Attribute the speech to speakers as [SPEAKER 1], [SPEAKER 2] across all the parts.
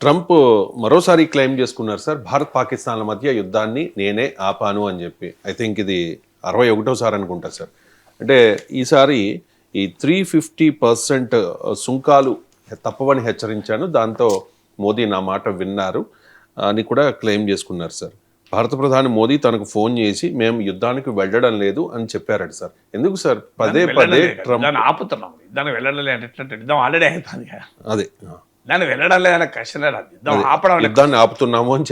[SPEAKER 1] Trump మరోసారి claim చేసుకున్నారు sir, Bharat పాకిస్తాన్ల మధ్య యుద్ధాన్ని నేనే ఆపాను అని చెప్పి. ఐ థింక్ ఇది 61సారి అనుకుంటా సార్. అంటే ఈసారి ఈ 350% సుంకాలు తప్పవని హెచ్చరించాను, దాంతో మోదీ నా మాట విన్నారు అని కూడా క్లెయిమ్ చేసుకున్నారు సార్. భారత ప్రధాని మోదీ తనకు ఫోన్ చేసి మేము యుద్ధానికి వెళ్ళడం లేదు అని చెప్పారట సార్. ఎందుకు సార్ పదే పదే ట్రంప్
[SPEAKER 2] ఆపుతున్నాం? యుద్ధానికి వెళ్ళడం లేదు, యుద్ధం ఆల్రెడీ అయిపోయింది కదా,
[SPEAKER 1] అదే
[SPEAKER 2] దాన్ని వెళ్ళడం లేదనే క్వశ్చన్ యుద్ధం ఆపడం,
[SPEAKER 1] యుద్ధాన్ని ఆపుతున్నాము అని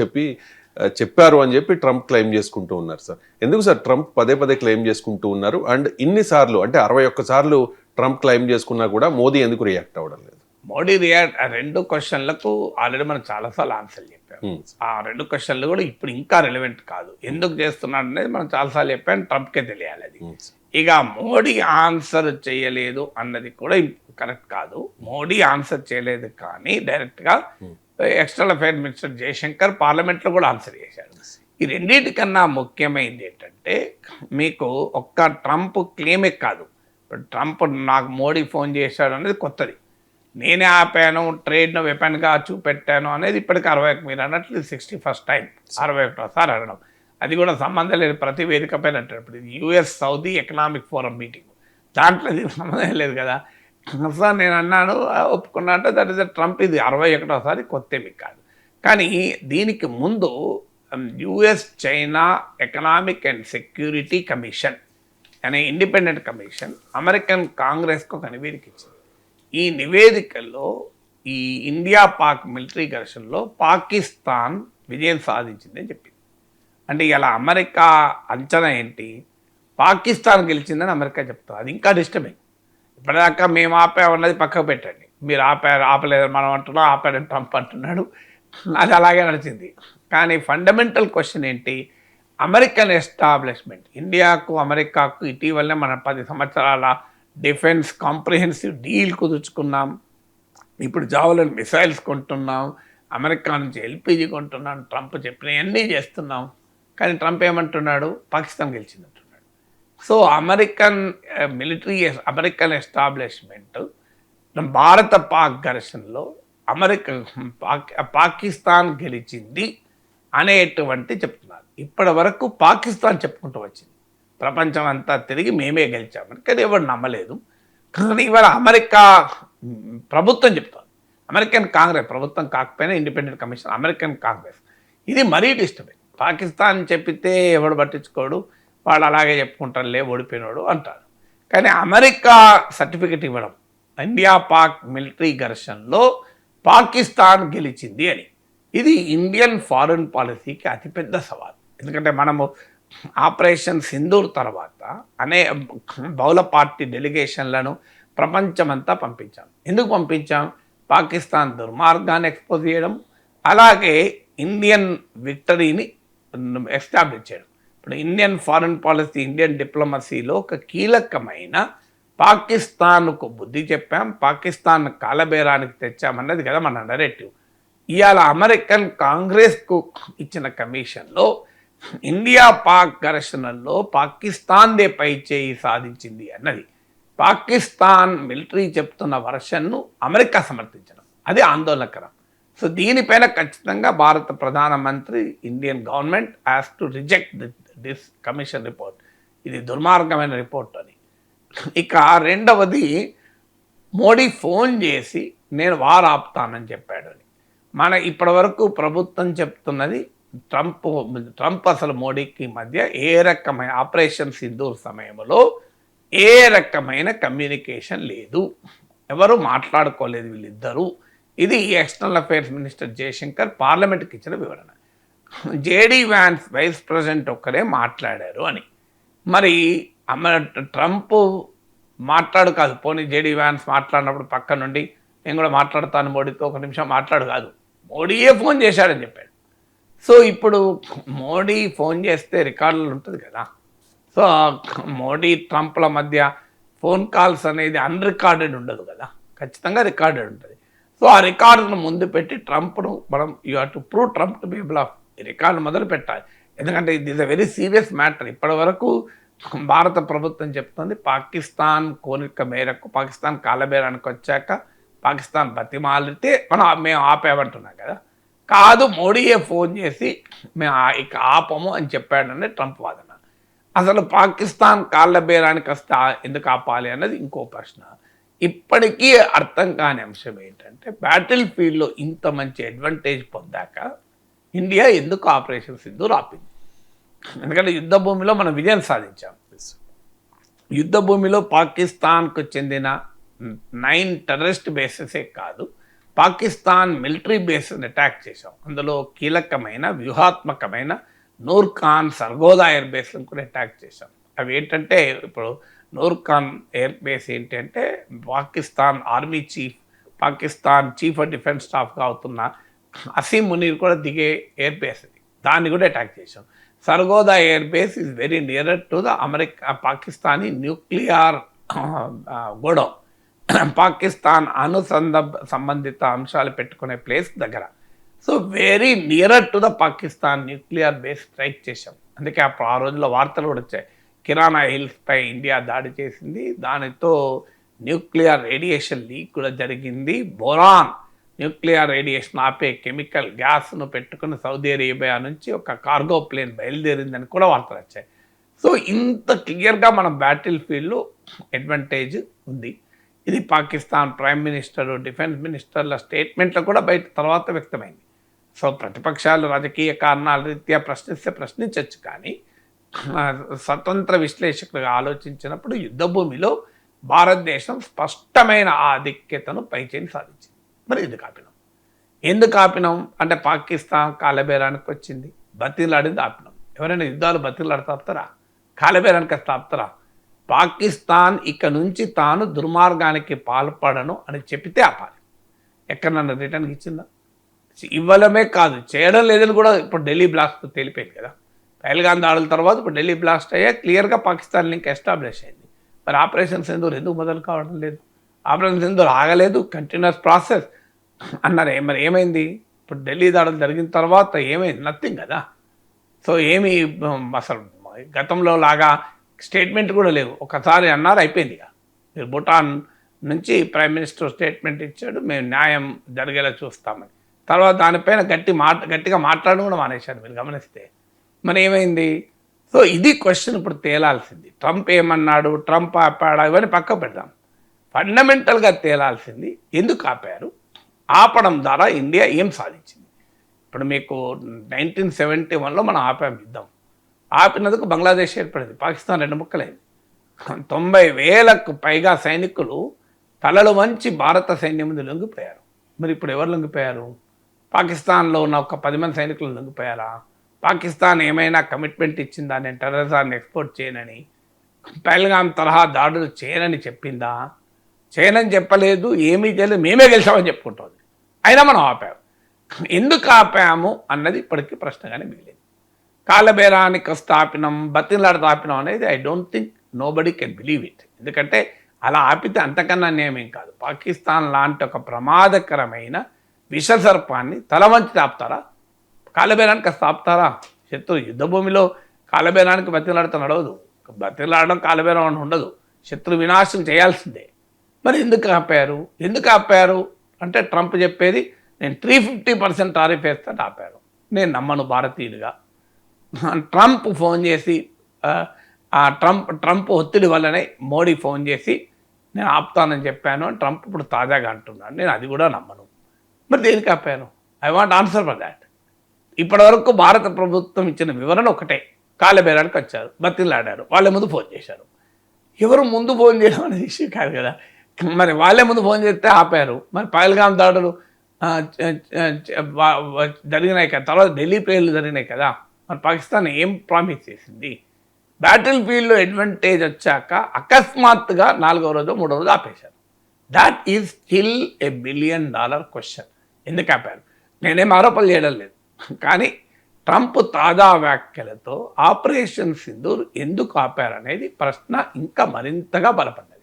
[SPEAKER 1] చెప్పారు అని చెప్పి ట్రంప్ క్లెయిమ్ చేసుకుంటూ ఉన్నారు సార్. ఎందుకు సార్ ట్రంప్ పదే పదే క్లెయిమ్ చేసుకుంటూ ఉన్నారు? అండ్ ఇన్నిసార్లు అంటే 61 సార్లు ట్రంప్ క్లెయిమ్ చేసుకున్నా కూడా మోదీ ఎందుకు రియాక్ట్ అవ్వడం లేదు?
[SPEAKER 2] మోడీ రెండు క్వశ్చన్లకు ఆల్రెడీ మనం చాలాసార్లు ఆన్సర్ చెప్పాము. ఆ 2 క్వశ్చన్లు కూడా ఇప్పుడు ఇంకా రిలవెంట్ కాదు. ఎందుకు చేస్తున్నాడు అనేది మనం చాలాసార్లు చెప్పాను, ట్రంప్కే తెలియాలి అది. ఇక మోడీ ఆన్సర్ చేయలేదు అన్నది కూడా కరెక్ట్ కాదు. మోడీ ఆన్సర్ చేయలేదు కానీ డైరెక్ట్గా ఎక్స్టర్నల్ అఫైర్స్ మినిస్టర్ జయశంకర్ పార్లమెంట్లో కూడా ఆన్సర్ చేశాడు. ఈ రెండింటికన్నా ముఖ్యమైనది ఏంటంటే, మీకు ఒక్క ట్రంప్ క్లెయిమే కాదు, ఇప్పుడు ట్రంప్ నాకు మోడీ ఫోన్ చేశాడు అనేది కొత్తది. నేనే ఆపాను, ట్రేడ్ను వెపన్గా చూపెట్టాను అనేది ఇప్పటికీ 61, మీరు అన్నట్లు 61st టైం, 61సారి అనడం. అది కూడా సంబంధం లేదు, ప్రతి వేదిక పైన అంటారు. ఇప్పుడు US Saudi economic forum meeting, దాంట్లో ఇది సంబంధం లేదు కదా. సార్ నేను అన్నాను, ఒప్పుకున్నా అంటే దట్ ఇస్ ట్రంప్. ఇది 61సారి, కొత్త మీకు కాదు. కానీ దీనికి ముందు US China economic and security commission అనే ఇండిపెండెంట్ కమిషన్ అమెరికన్ కాంగ్రెస్కు ఒక నివేదిక ఇచ్చింది. ఈ నివేదికలో ఈ ఇండియా పాక్ మిలిటరీ ఘర్షణలో పాకిస్తాన్ విజయం సాధించిందని చెప్పింది. అంటే ఇలా అమెరికా అంచనా ఏంటి? పాకిస్తాన్ గెలిచిందని అమెరికా చెప్తారు. అది ఇంకా డిస్టర్బింగ్. ఇప్పటిదాకా మేము ఆపామన్నది పక్కకు పెట్టండి, మీరు ఆపలేదు మనం అంటున్నాం, ఆపాడని ట్రంప్ అంటున్నాడు, అది అలాగే నడిచింది. కానీ ఫండమెంటల్ క్వశ్చన్ ఏంటి? అమెరికన్ ఎస్టాబ్లిష్మెంట్, ఇండియాకు అమెరికాకు ఇటీవలనే మన 10 సంవత్సరాల డిఫెన్స్ కాంప్రిహెన్సివ్ డీల్ కుదుర్చుకున్నాం. ఇప్పుడు జావెలిన్ మిసైల్స్ కొంటున్నాం, అమెరికా నుంచి ఎల్పిజి కొంటున్నాం, ట్రంప్ చెప్పినవన్నీ చేస్తున్నాం. కానీ ట్రంప్ ఏమంటున్నాడు? పాకిస్తాన్ గెలిచింది అంటున్నాడు. So American military, American establishment Bharat Pak ఘర్షణలో Pakistan గెలిచింది అనేటువంటి చెప్తున్నారు. ఇప్పటి వరకు పాకిస్తాన్ చెప్పుకుంటూ వచ్చింది, ప్రపంచం అంతా తిరిగి మేమే గెలిచామని. కానీ ఎవరు నమ్మలేదు. కానీ ఇవాళ అమెరికా ప్రభుత్వం చెప్తుంది, అమెరికన్ కాంగ్రెస్, ప్రభుత్వం కాకపోయినా ఇండిపెండెంట్ కమిషన్, అమెరికన్ కాంగ్రెస్, ఇది మరీ డిస్టర్బెన్స్. పాకిస్తాన్ చెప్పితే ఎవడు పట్టించుకోడు, వాళ్ళు అలాగే చెప్పుకుంటారులే, ఓడిపోయినాడు అంటారు. కానీ అమెరికా సర్టిఫికెట్ ఇవ్వడం, ఇండియా పాక్ మిలిటరీ ఘర్షణలో పాకిస్తాన్ గెలిచింది అని, ఇది ఇండియన్ ఫారెన్ పాలసీకి అతిపెద్ద సవాల్. ఎందుకంటే మనము ఆపరేషన్ సింధూర్ తర్వాత బహుళ పార్టీ డెలిగేషన్లను ప్రపంచమంతా పంపించాం. ఎందుకు పంపించాం? పాకిస్తాన్ దుర్మార్గాన్ని ఎక్స్పోజ్ చేయడం, అలాగే ఇండియన్ విక్టరీని ఎస్టాబ్లిష్ చేయడం. ఇప్పుడు ఇండియన్ ఫారెన్ పాలసీ, ఇండియన్ డిప్లొమసీలో ఒక కీలకమైన పాకిస్తాన్కు బుద్ధి చెప్పాం, పాకిస్తాన్ కాలబేరానికి తెచ్చామన్నది కదా మన నరేటివ్. ఇవాళ అమెరికన్ కాంగ్రెస్కు ఇచ్చిన కమిషన్లో ఇండియా పాక్ ఘర్షణల్లో పాకిస్తాన్దే పై చేయి సాధించింది అన్నది, పాకిస్తాన్ మిలిటరీ చెప్తున్న వర్షన్ను అమెరికా సమర్థించడం, అది ఆందోళనకరం. సో దీనిపైన ఖచ్చితంగా భారత ప్రధానమంత్రి, Indian government has to reject this commission report, ఇది దుర్మార్గమైన రిపోర్ట్ అని. ఇక రెండవది, మోడీ ఫోన్ చేసి నేను వార్ ఆపుతానని చెప్పాడు అని. మన ఇప్పటి వరకు ప్రభుత్వం చెప్తున్నది, ట్రంప్ అసలు మోడీకి మధ్య ఏ రకమైన ఆపరేషన్ సింధూర్ సమయంలో ఏ రకమైన కమ్యూనికేషన్ లేదు, ఎవరు మాట్లాడుకోలేదు వీళ్ళిద్దరూ. ఇది ఎక్స్టర్నల్ అఫైర్స్ మినిస్టర్ జయశంకర్ పార్లమెంట్కి ఇచ్చిన వివరణ. జేడీ వ్యాన్స్ వైస్ ప్రెసిడెంట్ ఒక్కరే మాట్లాడారు అని. మరి ట్రంప్ మాట్లాడు కాదు, పోనీ జేడీ వ్యాన్స్ మాట్లాడినప్పుడు పక్క నుండి నేను కూడా మాట్లాడతాను మోడీతో, 1 నిమిషం మాట్లాడు కాదు, మోడీయే ఫోన్ చేశాడని చెప్పాడు. సో ఇప్పుడు మోడీ ఫోన్ చేస్తే రికార్డులు ఉంటుంది కదా. సో మోడీ ట్రంప్ల మధ్య ఫోన్ కాల్స్ అనేది అన్రికార్డెడ్ ఉండదు కదా, ఖచ్చితంగా రికార్డెడ్ ఉంటుంది. సో ఆ రికార్డును ముందు పెట్టి ట్రంప్ను మనం you have to prove Trump to be bluff, ఈ రికార్డు మొదలు పెట్టాలి. ఎందుకంటే ఇది is a very serious matter. ఇప్పటి వరకు భారత ప్రభుత్వం చెప్తుంది, పాకిస్తాన్ కోరిక మేరకు, పాకిస్తాన్ కాలబేరానికి వచ్చాక పాకిస్తాన్ బతిమాలితే మేము ఆపేమంటున్నాం కదా. కాదు, మోడీయే ఫోన్ చేసి మేము ఇక ఆపము అని చెప్పాడని ట్రంప్ వాదన. అసలు పాకిస్తాన్ కాళ్ళ బేరానికి వస్తే ఎందుకు ఆపాలి అన్నది ఇంకో ప్రశ్న. ఇప్పటికీ అర్థం కాని అంశం ఏంటంటే, బ్యాటిల్ ఫీల్డ్లో ఇంత మంచి అడ్వాంటేజ్ పొందాక ఇండియా ఎందుకు ఆపరేషన్ సింధూర్ ఆపింది? ఎందుకంటే యుద్ధ భూమిలో మనం విజయం సాధించాం. యుద్ధ భూమిలో పాకిస్తాన్కు చెందిన 9 టెర్రరిస్ట్ బేసెసే కాదు, పాకిస్తాన్ మిలిటరీ బేస్ని అటాక్ చేశాం. అందులో కీలకమైన వ్యూహాత్మకమైన నూర్ ఖాన్ సర్గోదా ఎయిర్ బేస్లను కూడా అటాక్ చేశాం. అవి ఏంటంటే, ఇప్పుడు నూర్ ఖాన్ ఎయిర్ బేస్ ఏంటి అంటే Pakistan army chief, Pakistan chief of defence స్టాఫ్గా అవుతున్న అసీం మునీర్ కూడా దిగే ఎయిర్ బేస్ అది, దాన్ని కూడా అటాక్ చేశాం. Sargodha air base is very nearer to the Pakistani nuclear godown, Pakistan సంబంధిత అంశాలు పెట్టుకునే ప్లేస్ దగ్గర. So very nearer to the Pakistan nuclear base strike చేశాం. అందుకే ఆ రోజుల్లో వార్తలు కూడా వచ్చాయి, కిరాణా హిల్స్పై ఇండియా దాడి చేసింది, దానితో న్యూక్లియర్ రేడియేషన్ లీక్ కూడా జరిగింది, బోరాన్ న్యూక్లియర్ రేడియేషన్ ఆపే కెమికల్ గ్యాస్ను పెట్టుకుని సౌదీ అరేబియా నుంచి ఒక కార్గో ప్లేన్ బయలుదేరిందని కూడా వార్తలు వచ్చాయి. సో ఇంత క్లియర్గా మన బ్యాటిల్ ఫీల్డ్లో అడ్వాంటేజ్ ఉంది. ఇది పాకిస్తాన్ ప్రైమ్ మినిస్టర్, డిఫెన్స్ మినిస్టర్ల స్టేట్మెంట్లో కూడా బయట తర్వాత వ్యక్తమైంది. సో ప్రతిపక్షాలు రాజకీయ కారణాల రీత్యా ప్రశ్నించవచ్చు, కానీ స్వతంత్ర విశ్లేషకులుగా ఆలోచించినప్పుడు యుద్ధ భూమిలో భారతదేశం స్పష్టమైన ఆధిక్యతను పైచేని సాధించింది. మరి ఎందుకు ఆపినాం అంటే, పాకిస్తాన్ కాలబేరానికి వచ్చింది, బతిలాడింది, ఆపినాం. ఎవరైనా యుద్ధాలు బతిలాడితే ఆపుతారా? కాలబేరానికి వస్తే ఆపుతారా? పాకిస్తాన్ ఇక నుంచి తాను దుర్మార్గానికి పాల్పడను అని చెప్పితే ఆపాలి. ఎక్కడన్నా రిటర్న్కి ఇచ్చిందా? ఇవ్వడమే కాదు, చేయడం లేదని కూడా ఇప్పుడు ఢిల్లీ బ్లాస్ట్ తేలిపోయింది కదా. పహల్గాం దాడుల తర్వాత ఇప్పుడు ఢిల్లీ బ్లాస్ట్ అయ్యా క్లియర్గా పాకిస్తాన్ లింక్ ఎస్టాబ్లిష్ అయింది. మరి ఆపరేషన్ సింధూర్ ఎందుకు మొదలు కావడం లేదు? ఆపరేషన్ సింధూర్ ఆగలేదు, కంటిన్యూస్ ప్రాసెస్ అన్నారు. మరి ఏమైంది? ఇప్పుడు ఢిల్లీ దాడులు జరిగిన తర్వాత ఏమైంది? నథింగ్ కదా. సో ఏమి అసలు గతంలో లాగా స్టేట్మెంట్ కూడా లేవు. ఒకసారి అన్నారు, అయిపోయింది ఇక. మీరు భూటాన్ నుంచి ప్రైమ్ మినిస్టర్ స్టేట్మెంట్ ఇచ్చాడు, మేము న్యాయం జరిగేలా చూస్తామని. తర్వాత దానిపైన గట్టిగా మాట్లాడడం కూడా మానేశారు మీరు గమనిస్తే. మరి ఏమైంది? సో ఇది క్వశ్చన్ ఇప్పుడు తేలాల్సింది. ట్రంప్ ఏమన్నాడు, ట్రంప్ ఆపాడా, ఇవన్నీ పక్క పెడదాం. ఫండమెంటల్గా తేలాల్సింది ఎందుకు ఆపారు, ఆపడం ద్వారా ఇండియా ఏం సాధించింది. ఇప్పుడు మీకు 1971లో మనం ఆపాం యుద్ధం. ఆపినందుకు బంగ్లాదేశ్ ఏర్పడింది, పాకిస్తాన్ 2 ముక్కలైంది. 90,000కు పైగా సైనికులు తలలు వంచి భారత సైన్యం ముందు లొంగిపోయారు. మరి ఇప్పుడు ఎవరు లొంగిపోయారు? పాకిస్తాన్లో ఉన్న ఒక 10 మంది సైనికులు లొంగిపోయారా? పాకిస్తాన్ ఏమైనా కమిట్మెంట్ ఇచ్చిందా, నేను టెర్రరిజాన్ని ఎక్స్పోర్ట్ చేయనని, పహల్గాం తరహా దాడులు చేయనని చెప్పిందా? చేయనని చెప్పలేదు, ఏమీ చేయలేదు, మేమే గెలిచామని చెప్పుకుంటుంది. అయినా మనం ఆపాము. ఎందుకు ఆపాము అన్నది ఇప్పటికీ ప్రశ్నగానే మిగిలింది. కాలబేరానికి వస్తే ఆపినాం, బతిలాడితే ఆపినాం అనేది I don't think nobody can believe it. ఎందుకంటే అలా ఆపితే అంతకన్నా అన్యాయం కాదు. పాకిస్తాన్ లాంటి ఒక ప్రమాదకరమైన విషసర్పాన్ని తల వంచి ఆపుతారా? కాలబేరానికి వస్తే ఆపుతారా? శత్రు యుద్ధభూమిలో కాలబేరానికి బతిలాడితే నడవదు. బతిలాడడం కాలబేరం అని ఉండదు, శత్రు వినాశం చేయాల్సిందే. మరి ఎందుకు ఆపారు అంటే ట్రంప్ చెప్పేది, నేను 350% టారిఫ్ వేస్తాను ఆపారు. నేను నమ్మను భారతీయులుగా. ట్రంప్ ఫోన్ చేసి ట్రంప్ ఒత్తిడి వల్లనే మోడీ ఫోన్ చేసి నేను ఆపుతానని చెప్పాను అని ట్రంప్ ఇప్పుడు తాజాగా అంటున్నాడు. నేను అది కూడా నమ్మను. మరి దేనికి ఆపాను? I want answer for that. ఇప్పటివరకు భారత ప్రభుత్వం ఇచ్చిన వివరణ ఒకటే, కాలబేరానికి వచ్చారు, బతిలాడారు, వాళ్ళే ముందు ఫోన్ చేశారు. ఎవరు ముందు ఫోన్ చేయడం అనేది ఇష్యూ కాదు కదా. మరి వాళ్ళే ముందు ఫోన్ చేస్తే ఆపారు. మరి పహల్గాం దాడులు జరిగినాయి కదా, తర్వాత ఢిల్లీ ప్లేన్లు జరిగినాయి కదా. మరి పాకిస్తాన్ ఏం ప్రామిస్ చేసింది? బ్యాటిల్ ఫీల్డ్లో అడ్వాంటేజ్ వచ్చాక అకస్మాత్తుగా 4వ రోజు 3వ రోజు ఆపేశారు. That is still $1 billion question. ఎందుకు ఆపారు? నేనేం ఆరోపణలు చేయడం లేదు, కానీ ట్రంప్ తాజా వ్యాఖ్యలతో ఆపరేషన్ సింధూర్ ఎందుకు ఆపారనేది ప్రశ్న ఇంకా మరింతగా బలపడింది.